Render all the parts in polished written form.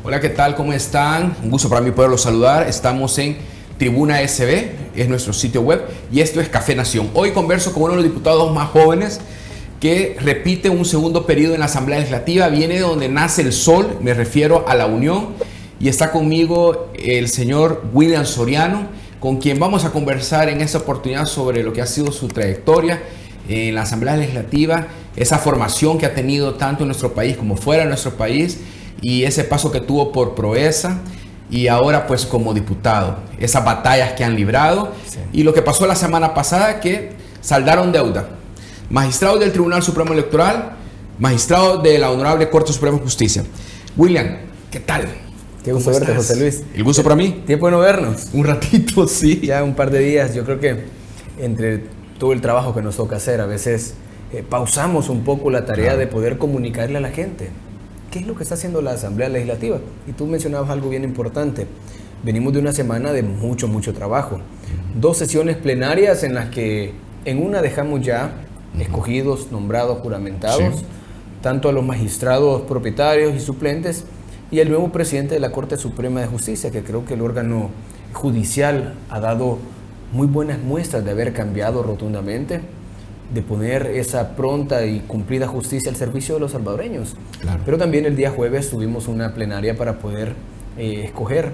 Hola, ¿qué tal? ¿Cómo están? Un gusto para mí poderlos saludar. Estamos en Tribuna SB, es nuestro sitio web, y esto es Café Nación. Hoy converso con uno de los diputados más jóvenes que repite un segundo periodo en la Asamblea Legislativa. Viene de donde nace el sol, me refiero a la Unión, y está conmigo el señor William Soriano, con quien vamos a conversar en esta oportunidad sobre lo que ha sido su trayectoria en la Asamblea Legislativa, esa formación que ha tenido tanto en nuestro país como fuera de nuestro país, y ese paso que tuvo por Proeza y ahora pues como diputado, esas batallas que han librado, sí. Y lo que pasó la semana pasada, que saldaron deuda. Magistrados del Tribunal Supremo Electoral, magistrados de la Honorable Corte Suprema de Justicia. William, ¿qué tal? Qué gusto verte, José Luis. El gusto para mí. Tiempo de no vernos. Un ratito, sí. Ya un par de días. Yo creo que entre todo el trabajo que nos toca hacer, a veces pausamos un poco la tarea de poder comunicarle a la gente qué es lo que está haciendo la Asamblea Legislativa. Y tú mencionabas algo bien importante. Venimos de una semana de mucho trabajo. 2 sesiones plenarias en las que en una dejamos ya escogidos, nombrados, juramentados, sí, tanto a los magistrados propietarios y suplentes y al nuevo presidente de la Corte Suprema de Justicia, que creo que el órgano judicial ha dado muy buenas muestras de haber cambiado rotundamente, de poner esa pronta y cumplida justicia al servicio de los salvadoreños. Claro. Pero también el día jueves tuvimos una plenaria para poder escoger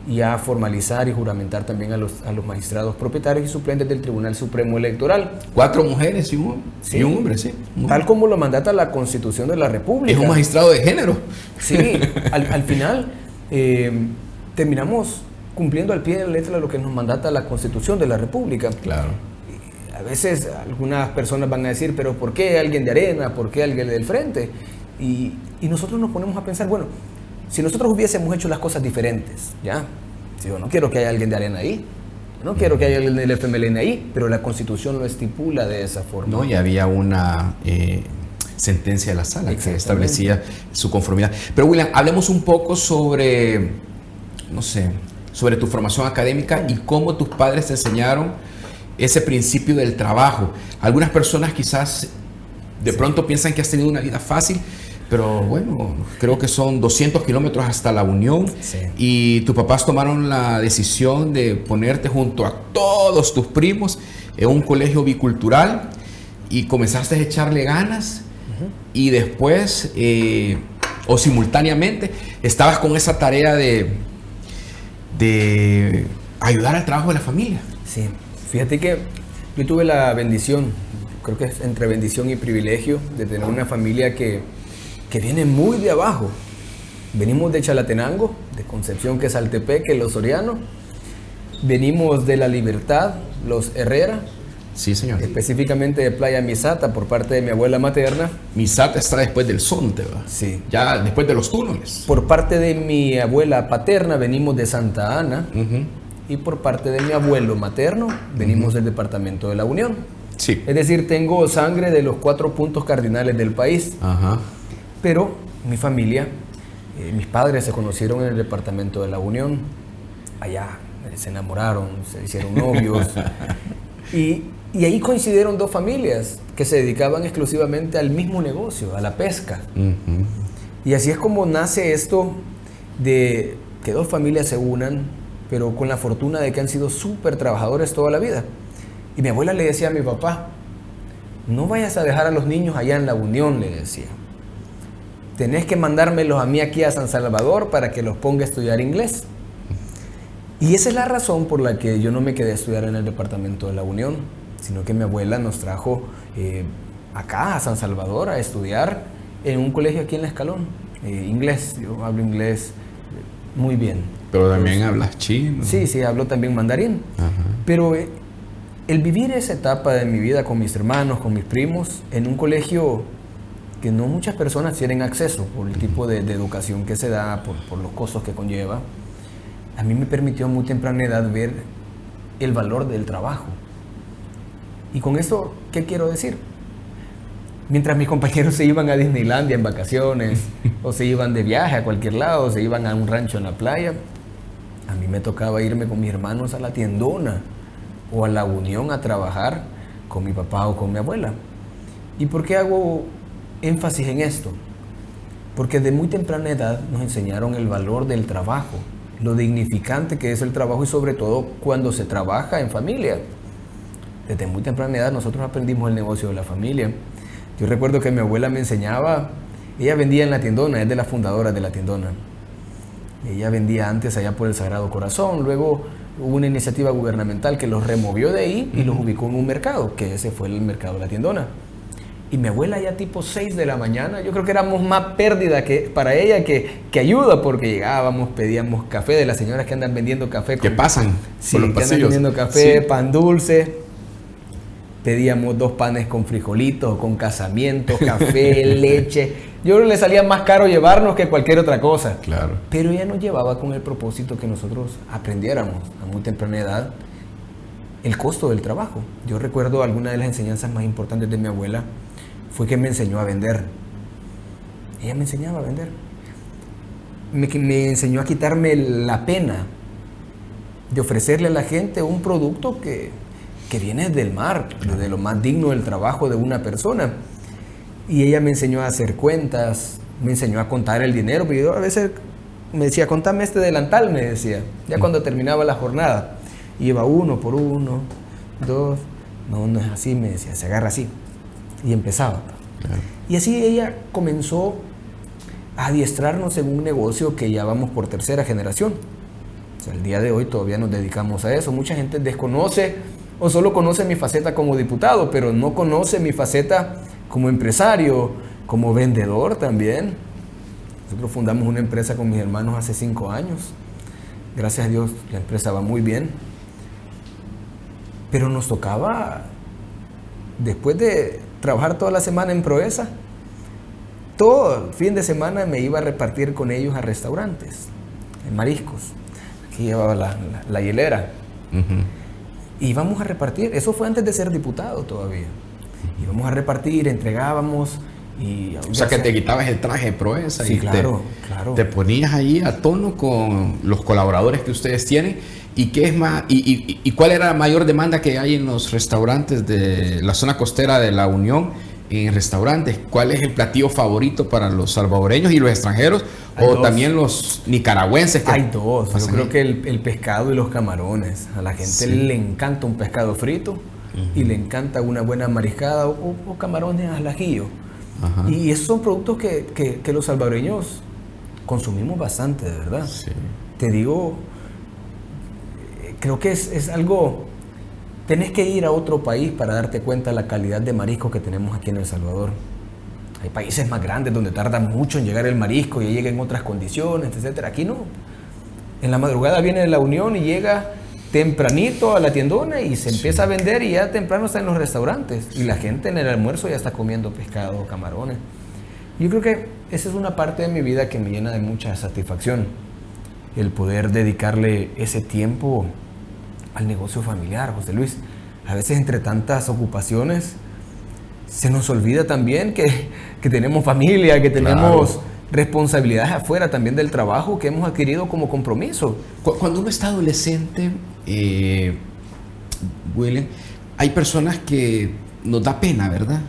y a formalizar y juramentar también a los magistrados propietarios y suplentes del Tribunal Supremo Electoral. 4 mujeres y un hombre, sí. Tal como lo mandata la Constitución de la República. Es un magistrado de género. Sí, al final terminamos cumpliendo al pie de la letra lo que nos mandata la Constitución de la República. Claro. A veces algunas personas van a decir, pero ¿por qué alguien de Arena? ¿Por qué alguien del Frente? Y nosotros nos ponemos a pensar, bueno, si nosotros hubiésemos hecho las cosas diferentes, ¿ya? Si yo no quiero que haya alguien de Arena ahí, no quiero que haya alguien del FMLN ahí, pero la Constitución lo estipula de esa forma. No, y había una sentencia de la sala que establecía su conformidad. Pero William, hablemos un poco sobre, no sé, sobre tu formación académica y cómo tus padres te enseñaron ese principio del trabajo. Algunas personas quizás de pronto piensan que has tenido una vida fácil, pero bueno, creo que son 200 kilómetros hasta la Unión, sí, y tus papás tomaron la decisión de ponerte junto a todos tus primos en un colegio bicultural y comenzaste a echarle ganas, y después o simultáneamente estabas con esa tarea de ayudar al trabajo de la familia. Sí. Fíjate que yo tuve la bendición, creo que es entre bendición y privilegio, de tener una familia que viene muy de abajo. Venimos de Chalatenango, de Concepción, que es Altepeque, los Soriano. Venimos de La Libertad, los Herrera. Sí, señor. Específicamente de Playa Misata, por parte de mi abuela materna. Misata está después del Zonte, ¿verdad? Sí. Ya después de los túneles. Por parte de mi abuela paterna venimos de Santa Ana. Y por parte de mi abuelo materno, venimos del departamento de la Unión. Sí. Es decir, tengo sangre de los 4 puntos cardinales del país. Ajá. Pero mi familia, mis padres se conocieron en el departamento de la Unión. Allá se enamoraron, se hicieron novios. y ahí coincidieron 2 familias que se dedicaban exclusivamente al mismo negocio, a la pesca. Y así es como nace esto de que 2 familias se unan, pero con la fortuna de que han sido súper trabajadores toda la vida. Y mi abuela le decía a mi papá, no vayas a dejar a los niños allá en la Unión, le decía. Tenés que mandármelos a mí aquí a San Salvador para que los ponga a estudiar inglés. Y esa es la razón por la que yo no me quedé a estudiar en el departamento de la Unión, sino que mi abuela nos trajo acá a San Salvador a estudiar en un colegio aquí en La Escalón, inglés. Yo hablo inglés muy bien. Pero también hablas chino. Sí, hablo también mandarín. Ajá. Pero el vivir esa etapa de mi vida con mis hermanos, con mis primos, en un colegio que no muchas personas tienen acceso por el tipo de educación que se da, por los costos que conlleva, a mí me permitió a muy temprana edad ver el valor del trabajo. Y con esto, ¿qué quiero decir? Mientras mis compañeros se iban a Disneylandia en vacaciones, o se iban de viaje a cualquier lado, o se iban a un rancho en la playa, a mí me tocaba irme con mis hermanos a la tiendona o a la Unión a trabajar con mi papá o con mi abuela. ¿Y por qué hago énfasis en esto? Porque de muy temprana edad nos enseñaron el valor del trabajo, lo dignificante que es el trabajo y sobre todo cuando se trabaja en familia. Desde muy temprana edad nosotros aprendimos el negocio de la familia. Yo recuerdo que mi abuela me enseñaba, ella vendía en la tiendona, es de las fundadoras de la tiendona. Ella vendía antes allá por el Sagrado Corazón, luego hubo una iniciativa gubernamental que los removió de ahí y los ubicó en un mercado, que ese fue el mercado de la tiendona. Y mi abuela ya tipo 6 de la mañana, yo creo que éramos más pérdida para ella que ayuda, porque llegábamos, pedíamos café de las señoras que andan vendiendo café. ¿Qué pasan? Sí, por los que andan pasillos. vendiendo café, Sí. pan dulce. Pedíamos 2 panes con frijolitos, con casamientos, café, leche. Yo creo que le salía más caro llevarnos que cualquier otra cosa. Claro. Pero ella nos llevaba con el propósito que nosotros aprendiéramos a muy temprana edad el costo del trabajo. Yo recuerdo alguna de las enseñanzas más importantes de mi abuela fue que me enseñó a vender. Ella me enseñaba a vender. Me enseñó a quitarme la pena de ofrecerle a la gente un producto que viene del mar, de lo más digno del trabajo de una persona. Y ella me enseñó a hacer cuentas, me enseñó a contar el dinero, pero yo a veces me decía, contame este delantal, me decía, ya cuando terminaba la jornada. Iba 1 por 1, 2, no es así, me decía, se agarra así. Y empezaba. Claro. Y así ella comenzó a adiestrarnos en un negocio que ya vamos por 3ª generación. O sea, el día de hoy todavía nos dedicamos a eso. Mucha gente desconoce o solo conoce mi faceta como diputado, pero no conoce mi faceta como empresario, como vendedor también. Nosotros fundamos una empresa con mis hermanos hace 5 años. Gracias a Dios la empresa va muy bien. Pero nos tocaba, después de trabajar toda la semana en Proeza, todo el fin de semana me iba a repartir con ellos a restaurantes, en mariscos. Aquí llevaba la hielera. Y íbamos a repartir, eso fue antes de ser diputado todavía. Íbamos a repartir, entregábamos. O sea que te quitabas el traje de Proeza, sí, y claro. te ponías ahí a tono con los colaboradores que ustedes tienen. ¿Y qué es más? ¿Y cuál era la mayor demanda que hay en los restaurantes de la zona costera de La Unión? En restaurantes, ¿cuál es el platillo favorito para los salvadoreños y los extranjeros? Hay o dos. También los nicaragüenses. Que Hay dos. Yo pasan creo ahí. que el pescado y los camarones. A la gente Sí. le encanta un pescado frito y le encanta una buena mariscada o camarones al ajillo. Ajá. Y esos son productos que los salvadoreños consumimos bastante, de verdad. Sí. Te digo, creo que es algo... Tenés que ir a otro país para darte cuenta de la calidad de marisco que tenemos aquí en El Salvador. Hay países más grandes donde tarda mucho en llegar el marisco y llega en otras condiciones, etcétera. Aquí no. En la madrugada viene La Unión y llega tempranito a la tiendona y se empieza a vender y ya temprano está en los restaurantes. Y la gente en el almuerzo ya está comiendo pescado o camarones. Yo creo que esa es una parte de mi vida que me llena de mucha satisfacción. El poder dedicarle ese tiempo al negocio familiar, José Luis. A veces entre tantas ocupaciones se nos olvida también que tenemos familia, que tenemos Claro. responsabilidades afuera también del trabajo que hemos adquirido como compromiso. Cuando uno está adolescente, William, hay personas que nos da pena, ¿verdad?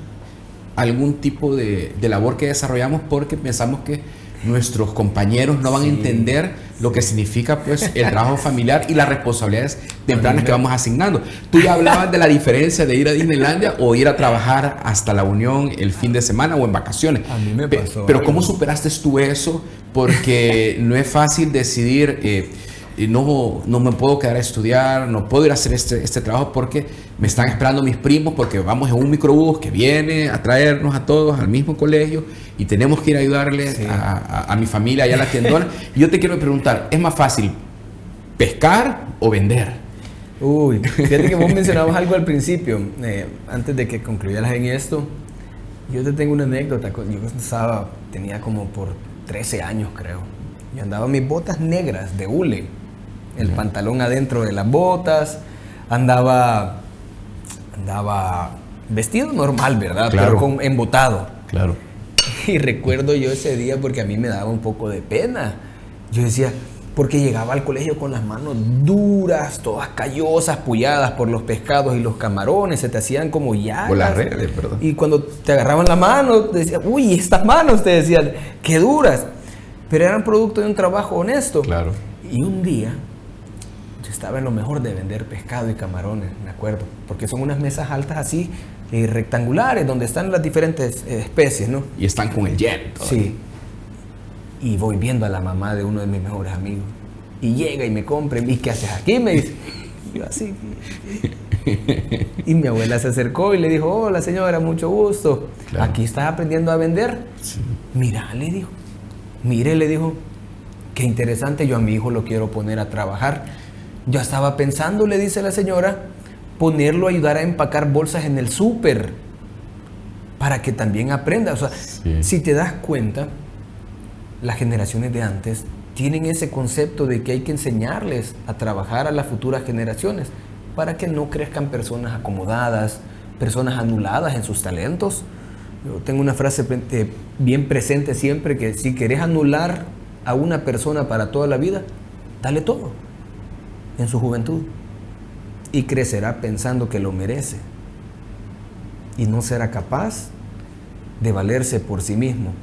Algún tipo de labor que desarrollamos porque pensamos que nuestros compañeros no van a entender lo que significa pues el trabajo familiar y las responsabilidades tempranas que vamos asignando. Tú ya hablabas de la diferencia de ir a Disneylandia o ir a trabajar hasta La Unión el fin de semana o en vacaciones. A mí me pasó Pero algo. ¿cómo superaste tú eso? Porque no es fácil decidir... no me puedo quedar a estudiar, no puedo ir a hacer este trabajo porque me están esperando mis primos, porque vamos en un microbús que viene a traernos a todos al mismo colegio y tenemos que ir a ayudarle Sí. a mi familia allá a la tiendona. Y yo te quiero preguntar, ¿es más fácil pescar o vender? Uy, fíjate que vos mencionabas algo al principio, antes de que concluyeras en esto. Yo te tengo una anécdota. Yo tenía como por 13 años, creo. Yo andaba en mis botas negras de hule, el pantalón adentro de las botas, andaba vestido normal, ¿verdad? Claro. Pero embotado. Claro. Y recuerdo yo ese día porque a mí me daba un poco de pena. Yo decía, porque llegaba al colegio con las manos duras, todas callosas, pulladas por los pescados y los camarones, se te hacían como llagas. Por las redes, perdón. Y cuando te agarraban la mano, te decían, uy, estas manos, te decían, qué duras. Pero eran producto de un trabajo honesto. Claro. Y un día, yo estaba en lo mejor de vender pescado y camarones, me acuerdo, porque son unas mesas altas así, rectangulares, donde están las diferentes especies, ¿no? Y están con el jet. Sí. Y voy viendo a la mamá de uno de mis mejores amigos. Y llega y me compra. ¿Y qué haces aquí? Me dice. Y yo así. Y mi abuela se acercó y le dijo, hola señora, mucho gusto. Claro. Aquí estás aprendiendo a vender. Sí. Mira, le dijo. Mire, le dijo, qué interesante, yo a mi hijo lo quiero poner a trabajar. Yo estaba pensando, le dice la señora, ponerlo a ayudar a empacar bolsas en el súper. Para que también aprenda. O sea, sí. Si te das cuenta, las generaciones de antes tienen ese concepto de que hay que enseñarles a trabajar a las futuras generaciones para que no crezcan personas acomodadas, personas anuladas en sus talentos. Yo tengo una frase bien presente siempre, que si querés anular a una persona para toda la vida, dale todo en su juventud y crecerá pensando que lo merece y no será capaz de valerse por sí mismo.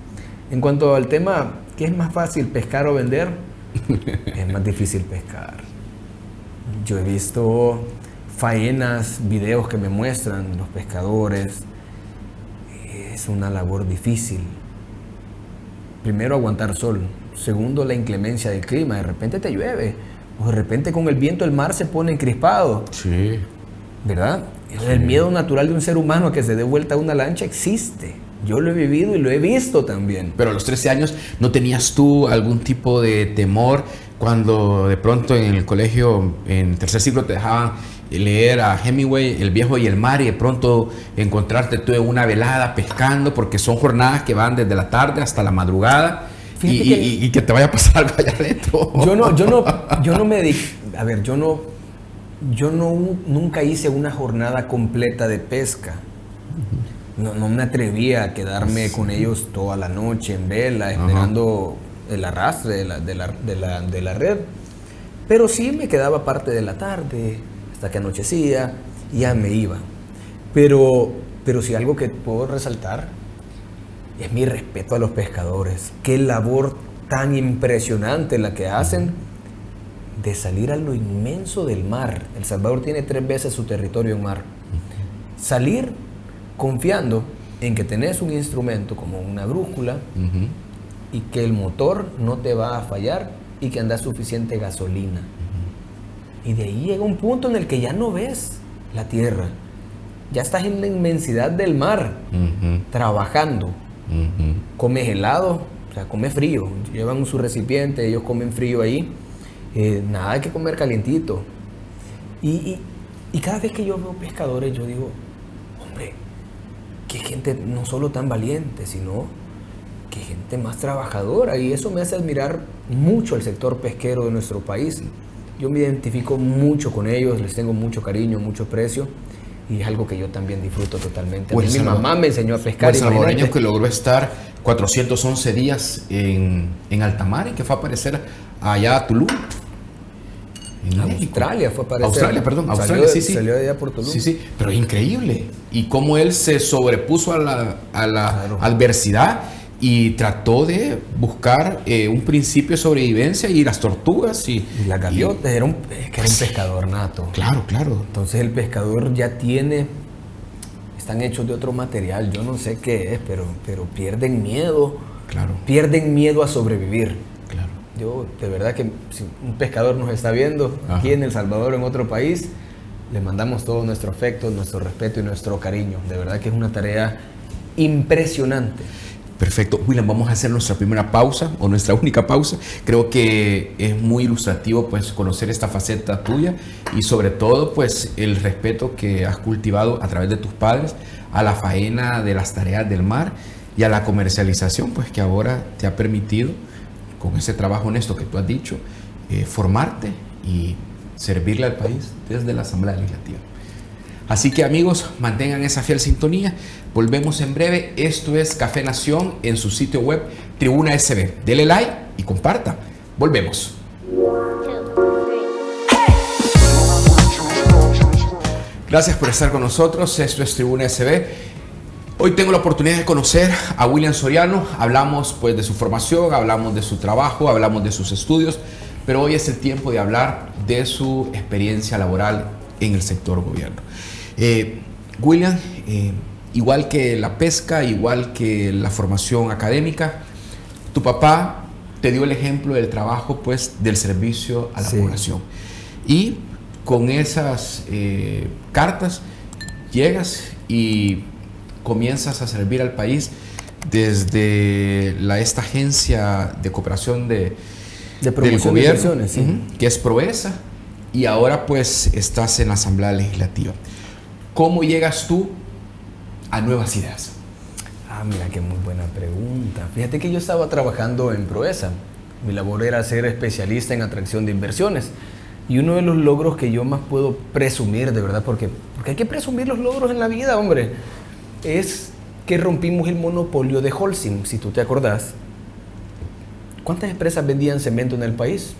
En cuanto al tema, ¿qué es más fácil, pescar o vender? Es más difícil pescar. Yo he visto faenas, videos que me muestran los pescadores. Es una labor difícil. Primero, aguantar sol. Segundo, la inclemencia del clima. De repente te llueve. O de repente con el viento el mar se pone encrispado. Sí. ¿Verdad? Sí. El miedo natural de un ser humano a que se dé vuelta a una lancha existe. Yo lo he vivido y lo he visto también. Pero a los 13 años, ¿no tenías tú algún tipo de temor cuando de pronto en el colegio, en tercer ciclo, te dejaban leer a Hemingway, El viejo y el mar, y de pronto encontrarte tú en una velada pescando, porque son jornadas que van desde la tarde hasta la madrugada, y que te vaya a pasar algo allá adentro? Yo no me dediqué, a ver, nunca hice una jornada completa de pesca. No me atrevía a quedarme con ellos toda la noche en vela, esperando el arrastre de la red. Pero sí me quedaba parte de la tarde, hasta que anochecía, y ya me iba. Pero sí, algo que puedo resaltar es mi respeto a los pescadores. Qué labor tan impresionante la que hacen de salir a lo inmenso del mar. El Salvador tiene 3 veces su territorio en mar. Salir confiando en que tenés un instrumento como una brújula y que el motor no te va a fallar y que andas suficiente gasolina. Y de ahí llega un punto en el que ya no ves la tierra. Ya estás en la inmensidad del mar, trabajando. Comes helado, o sea, comes frío. Llevan su recipiente, ellos comen frío ahí. Nada que comer calientito. Y cada vez que yo veo pescadores, yo digo, hombre, qué gente no solo tan valiente, sino qué gente más trabajadora. Y eso me hace admirar mucho el sector pesquero de nuestro país. Yo me identifico mucho con ellos, les tengo mucho cariño, mucho aprecio, y es algo que yo también disfruto totalmente. Mi mamá me enseñó a pescar. El salvadoreño que logró estar 411 días en alta mar y que fue a aparecer allá a Tulum. Australia fue a aparecer. Australia, sí. Salió de allá por Tulum. Sí, pero es increíble. Y cómo él se sobrepuso a la adversidad y trató de buscar un principio de sobrevivencia, y las tortugas y las gaviotas. Era un pescador nato. Claro. Entonces el pescador ya están hechos de otro material, yo no sé qué es, pero pierden miedo. Claro. Pierden miedo a sobrevivir. Claro. Yo, de verdad que si un pescador nos está viendo aquí en El Salvador o en otro país, le mandamos todo nuestro afecto, nuestro respeto y nuestro cariño. De verdad que es una tarea impresionante. Perfecto. William, vamos a hacer nuestra primera pausa, o nuestra única pausa. Creo que es muy ilustrativo, pues, conocer esta faceta tuya, y sobre todo, pues, el respeto que has cultivado a través de tus padres a la faena de las tareas del mar y a la comercialización, pues, que ahora te ha permitido, con ese trabajo honesto que tú has dicho, formarte y servirle al país desde la Asamblea Legislativa. Así que, amigos, mantengan esa fiel sintonía. Volvemos en breve. Esto es Café Nación en su sitio web Tribuna SB. Dele like y comparta. Volvemos. Gracias por estar con nosotros. Esto es Tribuna SB. Hoy tengo la oportunidad de conocer a William Soriano. Hablamos pues de su formación, hablamos de su trabajo, hablamos de sus estudios, pero hoy es el tiempo de hablar de su experiencia laboral en el sector gobierno. William, igual que la pesca, igual que la formación académica, tu papá te dio el ejemplo del trabajo pues del servicio a la población. Y con esas cartas llegas y comienzas a servir al país desde esta agencia de cooperación de promoción del de gobierno, inversiones, sí. que es Proesa, y ahora pues estás en la Asamblea Legislativa. ¿Cómo llegas tú a Nuevas Ideas? Mira, qué muy buena pregunta. Fíjate que yo estaba trabajando en Proesa. Mi labor era ser especialista en atracción de inversiones. Y uno de los logros que yo más puedo presumir, de verdad, porque hay que presumir los logros en la vida, hombre, es que rompimos el monopolio de Holcim, si tú te acordás. ¿Cuántas empresas vendían cemento en el país?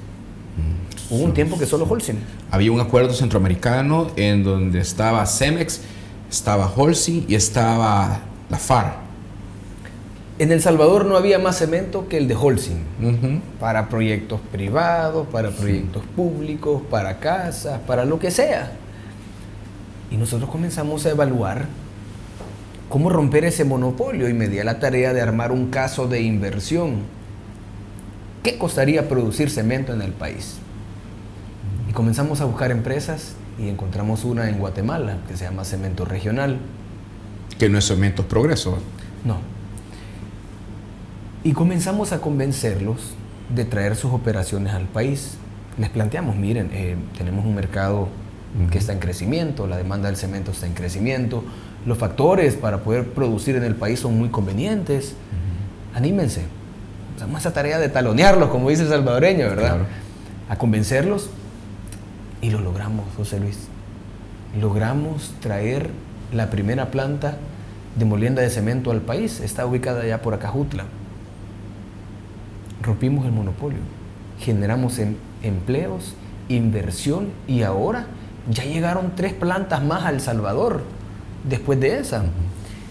Hubo un tiempo que solo Holcim. Había un acuerdo centroamericano en donde estaba Cemex, estaba Holcim y estaba la FAR. En El Salvador no había más cemento que el de Holcim, para proyectos privados, para proyectos públicos, para casas, para lo que sea. Y nosotros comenzamos a evaluar cómo romper ese monopolio y me di a la tarea de armar un caso de inversión. ¿Qué costaría producir cemento en el país? Y comenzamos a buscar empresas y encontramos una en Guatemala que se llama Cemento Regional. Que no es Cementos Progreso. No. Y comenzamos a convencerlos de traer sus operaciones al país. Les planteamos, miren, tenemos un mercado que está en crecimiento, la demanda del cemento está en crecimiento, los factores para poder producir en el país son muy convenientes. Anímense. Hacemos esa tarea de talonearlos, como dice el salvadoreño, ¿verdad? Claro. A convencerlos, y lo logramos, José Luis. Logramos traer la primera planta de molienda de cemento al país. Está ubicada allá por Acajutla. Rompimos el monopolio, generamos empleos, inversión, y ahora ya llegaron 3 plantas más a El Salvador después de esa.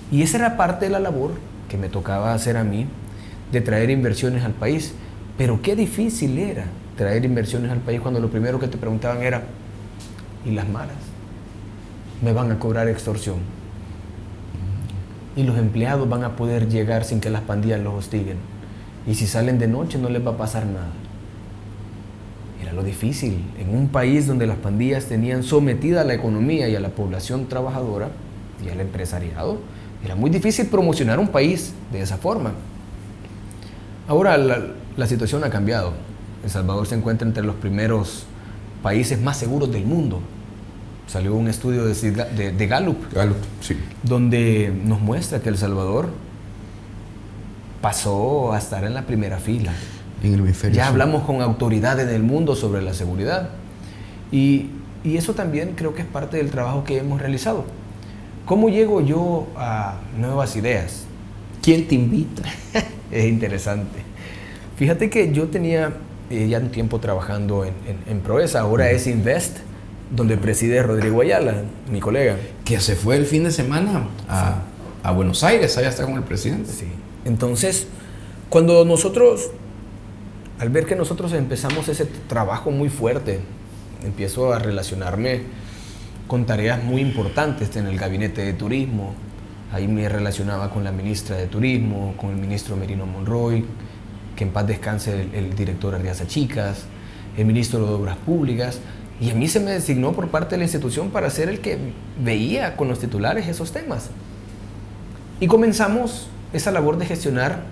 Y esa era parte de la labor que me tocaba hacer a mí, de traer inversiones al país. Pero qué difícil era traer inversiones al país cuando lo primero que te preguntaban era: ¿y las maras? ¿Me van a cobrar extorsión? ¿Y los empleados van a poder llegar sin que las pandillas los hostiguen? Y si salen de noche no les va a pasar nada. Era lo difícil. En un país donde las pandillas tenían sometida a la economía y a la población trabajadora y al empresariado, era muy difícil promocionar un país de esa forma. Ahora la situación ha cambiado. El Salvador se encuentra entre los primeros países más seguros del mundo. Salió un estudio de Gallup, Sí. donde nos muestra que El Salvador pasó a estar en la primera fila. En el hemisferio Ya sur. hablamos con autoridades del mundo sobre la seguridad. Y eso también creo que es parte del trabajo que hemos realizado. ¿Cómo llego yo a Nuevas Ideas? ¿Quién te invita? Es interesante. Fíjate que yo tenía ya un tiempo trabajando en Proesa. Ahora es Invest, donde preside Rodrigo Ayala, mi colega. Que se fue el fin de semana a Buenos Aires, allá está con el presidente. Sí. Entonces, cuando nosotros, al ver que nosotros empezamos ese trabajo muy fuerte, empiezo a relacionarme con tareas muy importantes en el gabinete de turismo. Ahí me relacionaba con la ministra de Turismo, con el ministro Merino Monroy, que en paz descanse el director Arriaza Chicas, el ministro de Obras Públicas, y a mí se me designó por parte de la institución para ser el que veía con los titulares esos temas. Y comenzamos esa labor de gestionar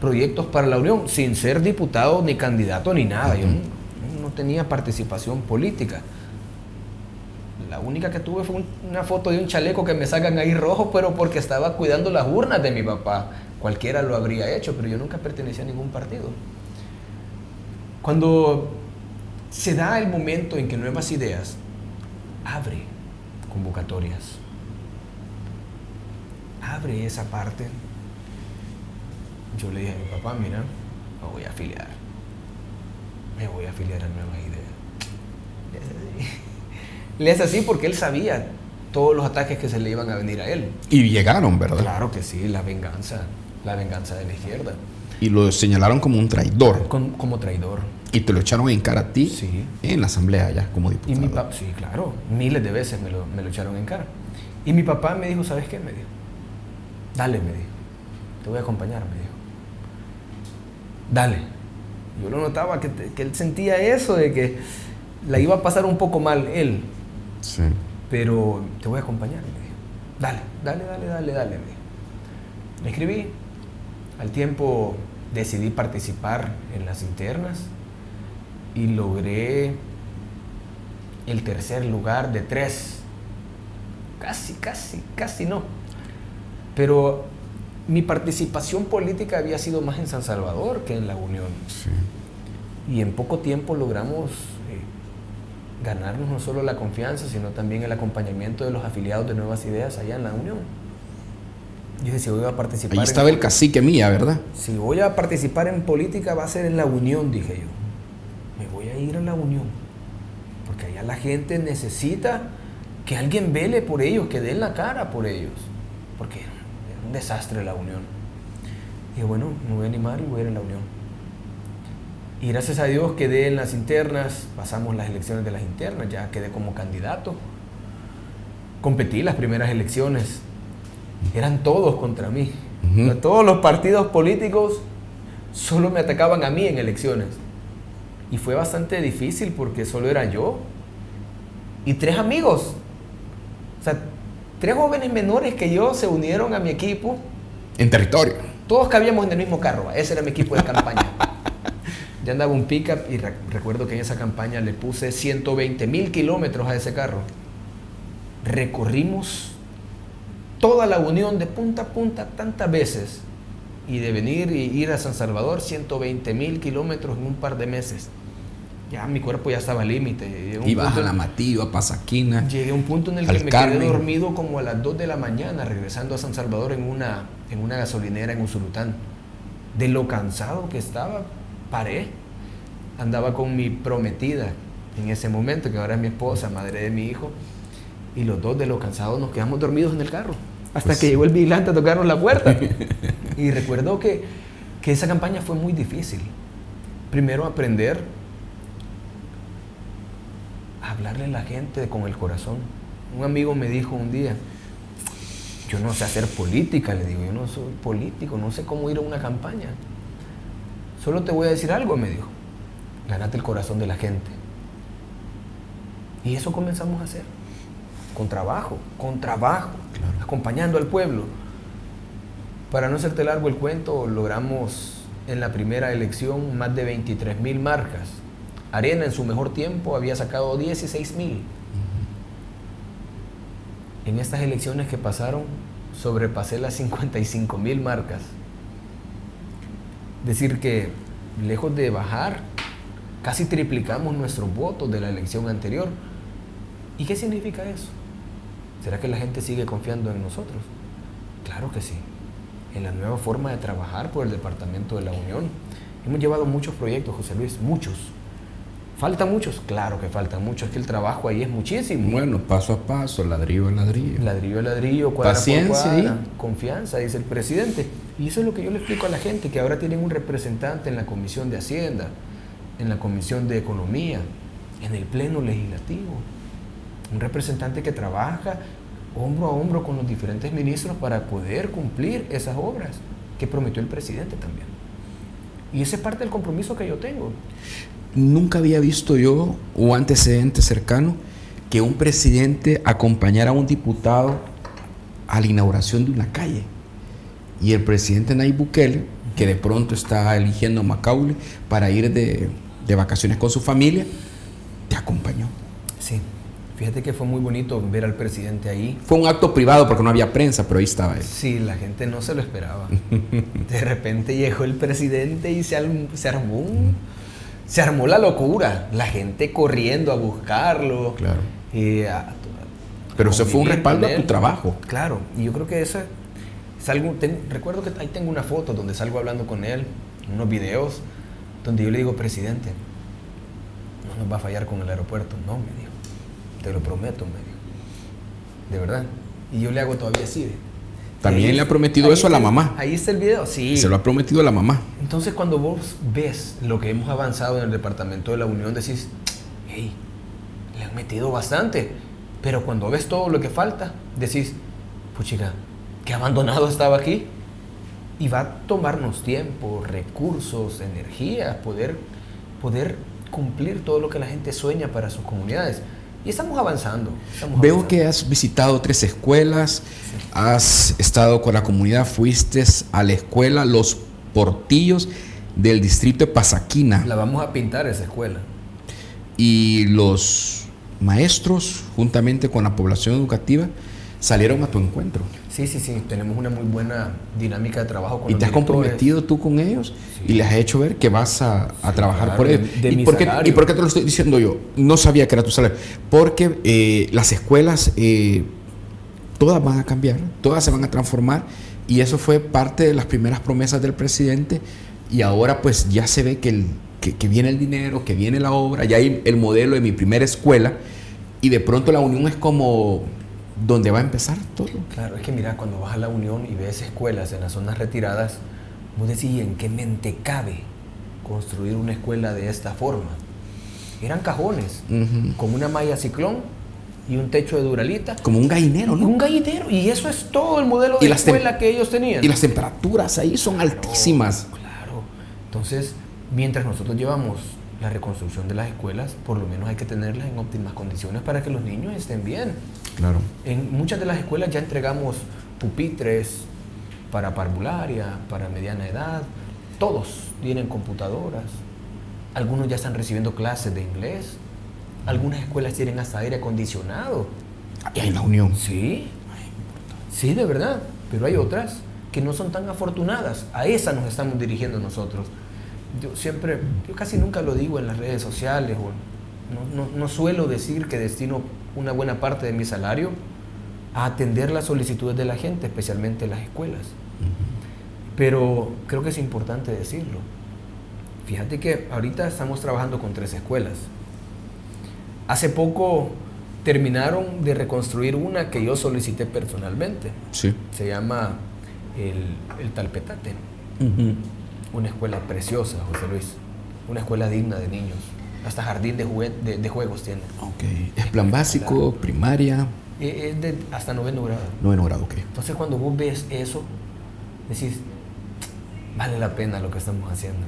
proyectos para la Unión, sin ser diputado ni candidato ni nada. Yo no tenía participación política. La única que tuve fue una foto de un chaleco que me sacan ahí rojo, pero porque estaba cuidando las urnas de mi papá. Cualquiera lo habría hecho, pero yo nunca pertenecía a ningún partido. Cuando se da el momento en que Nuevas Ideas abre convocatorias, abre esa parte, yo le dije a mi papá: mira, me voy a afiliar a Nuevas Ideas. Le hace así porque él sabía todos los ataques que se le iban a venir a él. Y llegaron, ¿verdad? Claro que sí, la venganza de la izquierda. Y lo señalaron como un traidor. Como traidor. Y te lo echaron en cara a ti, Sí. En la asamblea ya como Y diputado. mi papá, sí, claro, miles de veces me lo echaron en cara. Y mi papá me dijo, ¿sabes qué? Me dijo, dale, me dijo, te voy a acompañar, me dijo. Dale. Yo lo notaba que él sentía eso, de que la iba a pasar un poco mal él, Sí. pero te voy a acompañar, me dijo. Dale, me dijo. Me inscribí. Al tiempo decidí participar en las internas y logré el tercer lugar de 3. Casi no. Pero mi participación política había sido más en San Salvador que en la Unión. Sí. Y en poco tiempo logramos ganarnos no solo la confianza, sino también el acompañamiento de los afiliados de Nuevas Ideas allá en la Unión. Yo decía, voy a participar. Ahí estaba el cacique Mía, ¿verdad? Si voy a participar en política va a ser en la Unión, dije yo. Me voy a ir a la Unión. Porque allá la gente necesita que alguien vele por ellos, que den la cara por ellos. Porque era un desastre la Unión. Y dije, bueno, me voy a animar y voy a ir a la Unión. Y gracias a Dios quedé en las internas, pasamos las elecciones de las internas, ya quedé como candidato. Competí las primeras elecciones. Eran todos contra mí. Uh-huh. Todos los partidos políticos solo me atacaban a mí en elecciones. Y fue bastante difícil porque solo era yo y 3 amigos. O sea, 3 jóvenes menores que yo se unieron a mi equipo. En territorio. Todos cabíamos en el mismo carro. Ese era mi equipo de campaña. Ya andaba un pickup y recuerdo que en esa campaña le puse 120,000 kilómetros a ese carro. Recorrimos toda la Unión de punta a punta tantas veces, y de venir y ir a San Salvador 120,000 kilómetros en un par de meses. Ya mi cuerpo ya estaba al límite. Ibas a La Matillo, a Pasaquina. Llegué a un punto en el que me Carmen. quedé dormido como a las 2 de la mañana regresando a San Salvador en una gasolinera en Usulután. De lo cansado que estaba, paré. Andaba con mi prometida en ese momento, que ahora es mi esposa, madre de mi hijo, y los dos de lo cansados nos quedamos dormidos en el carro. Hasta Pues que llegó el vigilante a tocarnos la puerta. Y recuerdo que esa campaña fue muy difícil. Primero aprender a hablarle a la gente con el corazón. Un amigo me dijo un día, yo no sé hacer política, le digo, yo no soy político, no sé cómo ir a una campaña. Solo te voy a decir algo, me dijo, gánate el corazón de la gente. Y eso comenzamos a hacer. Con trabajo, claro, acompañando al pueblo. Para no hacerte largo el cuento, logramos en la primera elección más de 23,000 marcas. Arena en su mejor tiempo había sacado 16,000. En estas elecciones que pasaron, sobrepasé las 55,000 marcas. Decir que, lejos de bajar, casi triplicamos nuestros votos de la elección anterior. ¿Y qué significa eso? ¿Será que la gente sigue confiando en nosotros? Claro que sí. En la nueva forma de trabajar por el Departamento de la Unión. Hemos llevado muchos proyectos, José Luis, muchos. ¿Faltan muchos? Claro que faltan muchos, es que el trabajo ahí es muchísimo. Bueno, paso a paso, ladrillo a ladrillo. Ladrillo a ladrillo, cuadra Paciencia por cuadra, y confianza, dice el presidente. Y eso es lo que yo le explico a la gente, que ahora tienen un representante en la Comisión de Hacienda, en la Comisión de Economía, en el Pleno Legislativo. Un representante que trabaja hombro a hombro con los diferentes ministros para poder cumplir esas obras que prometió el presidente también. Y ese es parte del compromiso que yo tengo. Nunca había visto yo, o antecedente cercano, que un presidente acompañara a un diputado a la inauguración de una calle. Y el presidente Nayib Bukele, que de pronto está eligiendo Macaulay para ir de vacaciones con su familia, te acompañó. Sí. Fíjate que fue muy bonito ver al presidente ahí. Fue un acto privado porque no había prensa, pero ahí estaba él. Sí, la gente no se lo esperaba. De repente llegó el presidente y se armó la locura. La gente corriendo a buscarlo. Claro. Pero eso fue un respaldo a tu trabajo. Claro, y yo creo que eso es algo. Recuerdo que ahí tengo una foto donde salgo hablando con él, unos videos, donde yo le digo, presidente, no nos va a fallar con el aeropuerto. No, me dijo. Te lo prometo, me dijo. de verdad. Y yo le hago todavía así. También le ha prometido eso a la mamá. Ahí está el video, sí. Se lo ha prometido a la mamá. Entonces, cuando vos ves lo que hemos avanzado en el Departamento de la Unión, decís, hey, le han metido bastante. Pero cuando ves todo lo que falta, decís, puchica, qué abandonado estaba aquí. Y va a tomarnos tiempo, recursos, energía, poder cumplir todo lo que la gente sueña para sus comunidades. Y estamos avanzando. Veo que has visitado 3 escuelas, sí. Has estado con la comunidad, fuiste a la escuela Los Portillos del distrito de Pasaquina. La vamos a pintar esa escuela. Y los maestros, juntamente con la población educativa, salieron a tu encuentro. Sí, tenemos una muy buena dinámica de trabajo con los directores. ¿Y te has comprometido tú con ellos? Sí. Y les has hecho ver que vas a trabajar claro, por ellos. ¿Y por qué te lo estoy diciendo yo? No sabía que era tu salario. Porque las escuelas, todas van a cambiar, todas se van a transformar, y eso fue parte de las primeras promesas del presidente, y ahora pues ya se ve que viene el dinero, que viene la obra, ya hay el modelo de mi primera escuela, y de pronto la Unión es como donde va a empezar todo. Claro, es que mira, cuando vas a la Unión y ves escuelas en las zonas retiradas, vos decís, ¿en qué mente cabe construir una escuela de esta forma? Eran cajones, con una malla ciclón y un techo de duralita. Como un gallinero, ¿no? Un gallinero, y eso es todo el modelo de escuela que ellos tenían. Y las temperaturas ahí son altísimas. Claro. Entonces, mientras nosotros llevamos la reconstrucción de las escuelas, por lo menos hay que tenerlas en óptimas condiciones para que los niños estén bien. Claro. En muchas de las escuelas ya entregamos pupitres para parvularia, para mediana edad. Todos tienen computadoras. Algunos ya están recibiendo clases de inglés. Algunas escuelas tienen hasta aire acondicionado. ¿Y en la Unión? Sí. Sí, de verdad. Pero hay otras que no son tan afortunadas. A esas nos estamos dirigiendo nosotros. Yo casi nunca lo digo en las redes sociales, no suelo decir que destino una buena parte de mi salario a atender las solicitudes de la gente, especialmente en las escuelas. Pero creo que es importante decirlo. Fíjate que ahorita estamos trabajando con 3 escuelas. Hace poco terminaron de reconstruir una que yo solicité personalmente. Sí. Se llama el Talpetate. Una escuela preciosa, José Luis. Una escuela digna de niños. Hasta jardín de juegos tiene. Okay. ¿Es plan básico, primaria? Es hasta 9º grado. 9º grado, ok. Entonces cuando vos ves eso, decís, vale la pena lo que estamos haciendo.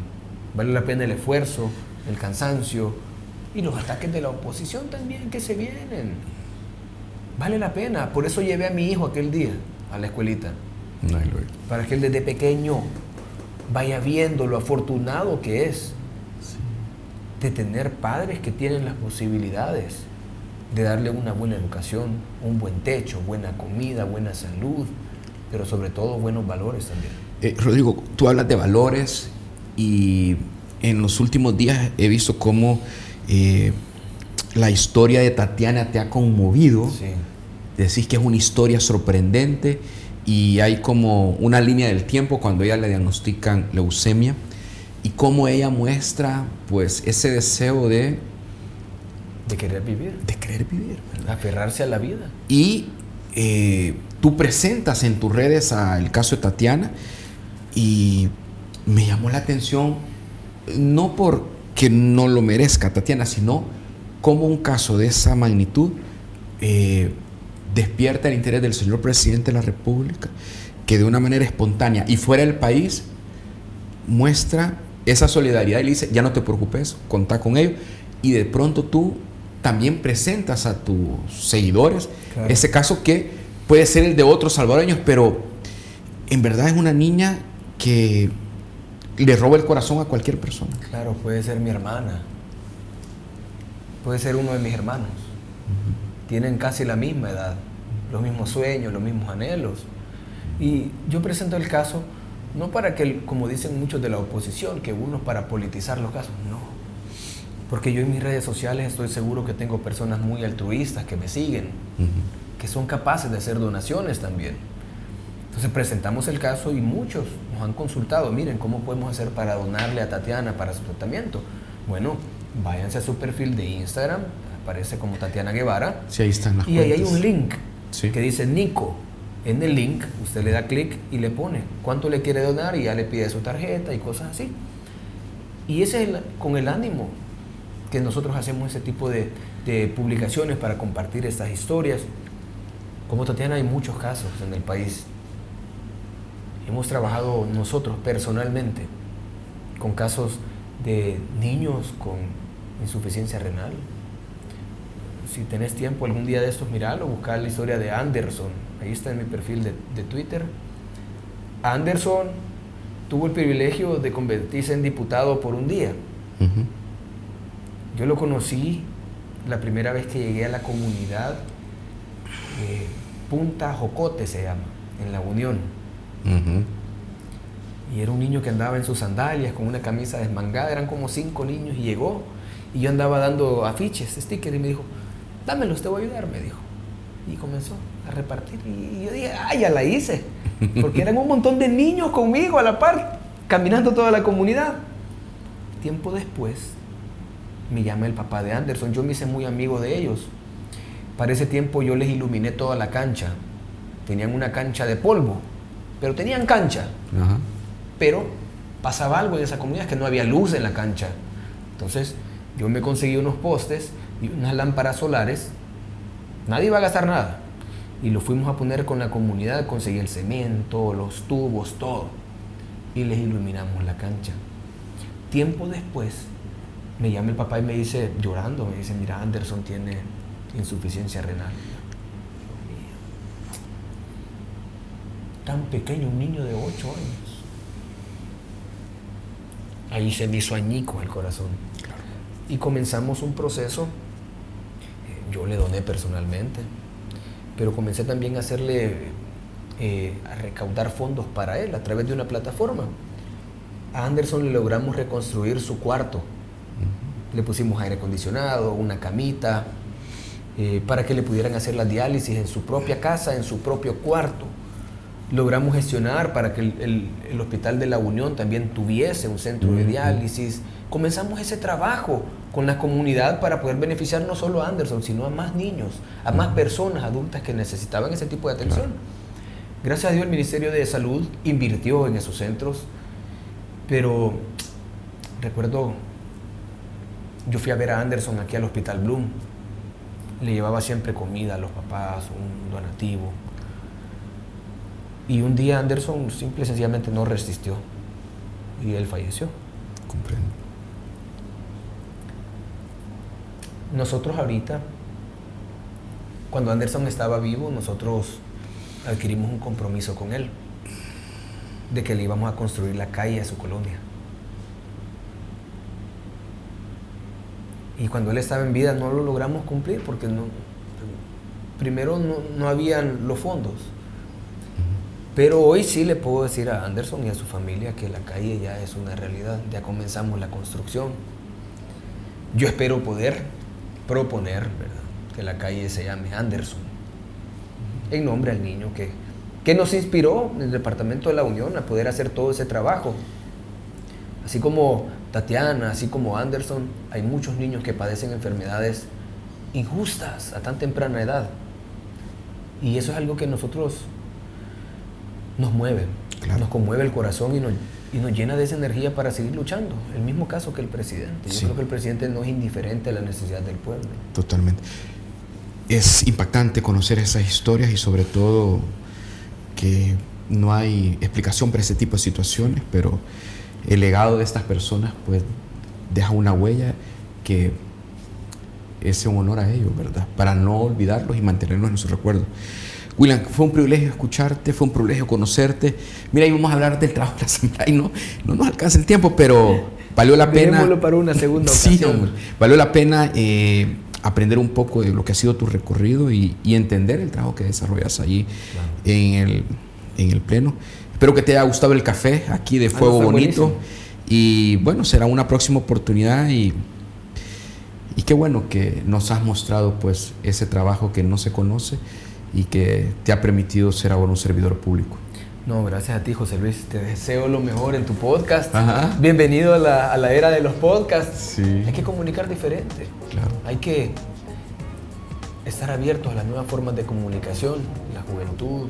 Vale la pena el esfuerzo, el cansancio y los ataques de la oposición también que se vienen. Vale la pena. Por eso llevé a mi hijo aquel día a la escuelita. No, para que él desde pequeño vaya viendo lo afortunado que es de tener padres que tienen las posibilidades de darle una buena educación, un buen techo, buena comida, buena salud, pero sobre todo buenos valores también. Rodrigo, tú hablas de valores y en los últimos días he visto cómo la historia de Tatiana te ha conmovido. Sí. Decís que es una historia sorprendente y hay como una línea del tiempo cuando ella le diagnostican leucemia y cómo ella muestra pues ese deseo de querer vivir. De querer vivir, ¿verdad? Aferrarse a la vida. Y tú presentas en tus redes el caso de Tatiana y me llamó la atención, no porque no lo merezca Tatiana, sino cómo un caso de esa magnitud despierta el interés del señor presidente de la República, que de una manera espontánea y fuera del país muestra esa solidaridad y le dice, ya no te preocupes, contá con ellos, y de pronto tú también presentas a tus seguidores ese caso que puede ser el de otros salvadoreños, pero en verdad es una niña que le roba el corazón a cualquier persona. Claro, puede ser mi hermana, puede ser uno de mis hermanos. Tienen casi la misma edad, los mismos sueños, los mismos anhelos. Y yo presento el caso no para que, como dicen muchos de la oposición, que uno para politizar los casos, no. Porque yo en mis redes sociales estoy seguro que tengo personas muy altruistas que me siguen, que son capaces de hacer donaciones también. Entonces presentamos el caso y muchos nos han consultado, miren, ¿cómo podemos hacer para donarle a Tatiana para su tratamiento? Bueno, váyanse a su perfil de Instagram, aparece como Tatiana Guevara. Sí, ahí están las y cuentas. ahí hay un link Sí. que dice Nico. En el link usted le da clic y le pone cuánto le quiere donar y ya le pide su tarjeta y cosas así. Y ese es con el ánimo que nosotros hacemos ese tipo de publicaciones para compartir estas historias. Como Tatiana, hay muchos casos en el país. Hemos trabajado nosotros personalmente con casos de niños con insuficiencia renal. Si tenés tiempo algún día de estos, miralo, buscar la historia de Anderson. Ahí está en mi perfil de Twitter. Anderson tuvo el privilegio de convertirse en diputado por un día. Uh-huh. Yo lo conocí la primera vez que llegué a la comunidad, Punta Jocote se llama, en La Unión. Uh-huh. Y era un niño que andaba en sus sandalias con una camisa desmangada, eran como 5 niños y llegó. Y yo andaba dando afiches, stickers y me dijo, dámelos, te voy a ayudar, me dijo. Y comenzó a repartir y yo dije, ya la hice. Porque eran un montón de niños conmigo a la par, caminando toda la comunidad. Tiempo después me llama el papá de Anderson, yo me hice muy amigo de ellos. Para ese tiempo yo les iluminé toda la cancha. Tenían una cancha de polvo, pero tenían cancha. Uh-huh. Pero pasaba algo en esa comunidad, que no había luz en la cancha. Entonces yo me conseguí unos postes y unas lámparas solares. Nadie iba a gastar nada. Y lo fuimos a poner con la comunidad, conseguí el cemento, los tubos, todo. Y les iluminamos la cancha. Tiempo después me llama el papá y me dice, llorando, me dice, mira, Anderson tiene insuficiencia renal. Tan pequeño, un niño de 8 años. Ahí se me hizo añicos el corazón. Claro. Y comenzamos un proceso. Yo le doné personalmente, pero comencé también a hacerle, a recaudar fondos para él a través de una plataforma. A Anderson le logramos reconstruir su cuarto. Le pusimos aire acondicionado, una camita, para que le pudieran hacer la diálisis en su propia casa, en su propio cuarto. Logramos gestionar para que el Hospital de La Unión también tuviese un centro de diálisis. Comenzamos ese trabajo con la comunidad para poder beneficiar no solo a Anderson, sino a más niños, a más personas adultas que necesitaban ese tipo de atención. Gracias a Dios el Ministerio de Salud invirtió en esos centros, pero recuerdo, yo fui a ver a Anderson aquí al Hospital Bloom, le llevaba siempre comida a los papás, un donativo. Y un día Anderson simple y sencillamente no resistió y él falleció. Comprendo. Nosotros ahorita, cuando Anderson estaba vivo, nosotros adquirimos un compromiso con él de que le íbamos a construir la calle a su colonia. Y cuando él estaba en vida no lo logramos cumplir porque primero no habían los fondos. Pero hoy sí le puedo decir a Anderson y a su familia que la calle ya es una realidad, ya comenzamos la construcción. Yo espero poder proponer, ¿verdad?, que la calle se llame Anderson, en nombre al niño que nos inspiró en el Departamento de La Unión a poder hacer todo ese trabajo. Así como Tatiana, así como Anderson, hay muchos niños que padecen enfermedades injustas a tan temprana edad. Y eso es algo que nosotros nos mueve, claro, nos conmueve el corazón y nos llena de esa energía para seguir luchando. El mismo caso que el presidente. Yo creo que el presidente no es indiferente a la necesidad del pueblo. Totalmente. Es impactante conocer esas historias y sobre todo que no hay explicación para ese tipo de situaciones, pero el legado de estas personas pues deja una huella que es un honor a ellos, ¿verdad? Para no olvidarlos y mantenerlos en nuestro recuerdo. William, fue un privilegio escucharte, fue un privilegio conocerte. Mira, íbamos a hablar del trabajo de la Asamblea y no nos alcanza el tiempo, pero valió la pena. Dejémoslo para una segunda ocasión. Sí, hombre, valió la pena aprender un poco de lo que ha sido tu recorrido y entender el trabajo que desarrollas allí, claro, en el Pleno. Espero que te haya gustado el café aquí de Fuego Bonito. Buenísimo. Y bueno, será una próxima oportunidad y qué bueno que nos has mostrado pues ese trabajo que no se conoce y que te ha permitido ser ahora un servidor público. No, gracias a ti, José Luis. Te deseo lo mejor en tu podcast. Ajá. Bienvenido a la era de los podcasts. Sí. Hay que comunicar diferente. Claro. Hay que estar abiertos a las nuevas formas de comunicación, la juventud,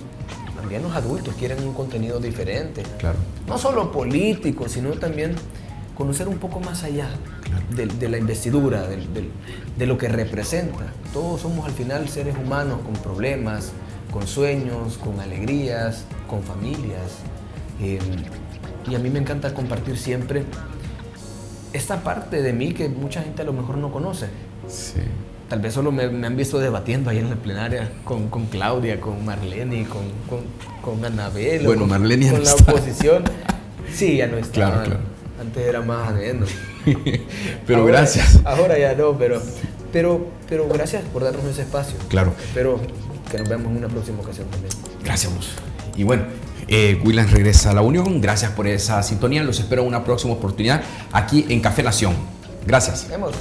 también los adultos quieren un contenido diferente. Claro. No solo político, sino también conocer un poco más allá de la investidura, de lo que representa. Todos somos al final seres humanos con problemas, con sueños, con alegrías, con familias. Y a mí me encanta compartir siempre esta parte de mí que mucha gente a lo mejor no conoce. Sí. Tal vez solo me han visto debatiendo ahí en la plenaria con Claudia, con Marlene, con Anabel, bueno, Marlene con no la está. oposición. Sí, ya no está. Claro. Antes era más adeno. Pero ahora, gracias. Ahora ya no, pero gracias por darnos ese espacio. Claro. Espero que nos veamos en una próxima ocasión también. Gracias, vos. Y bueno, William regresa a la Unión. Gracias por esa sintonía. Los espero en una próxima oportunidad aquí en Café Nación. Gracias. Vemos.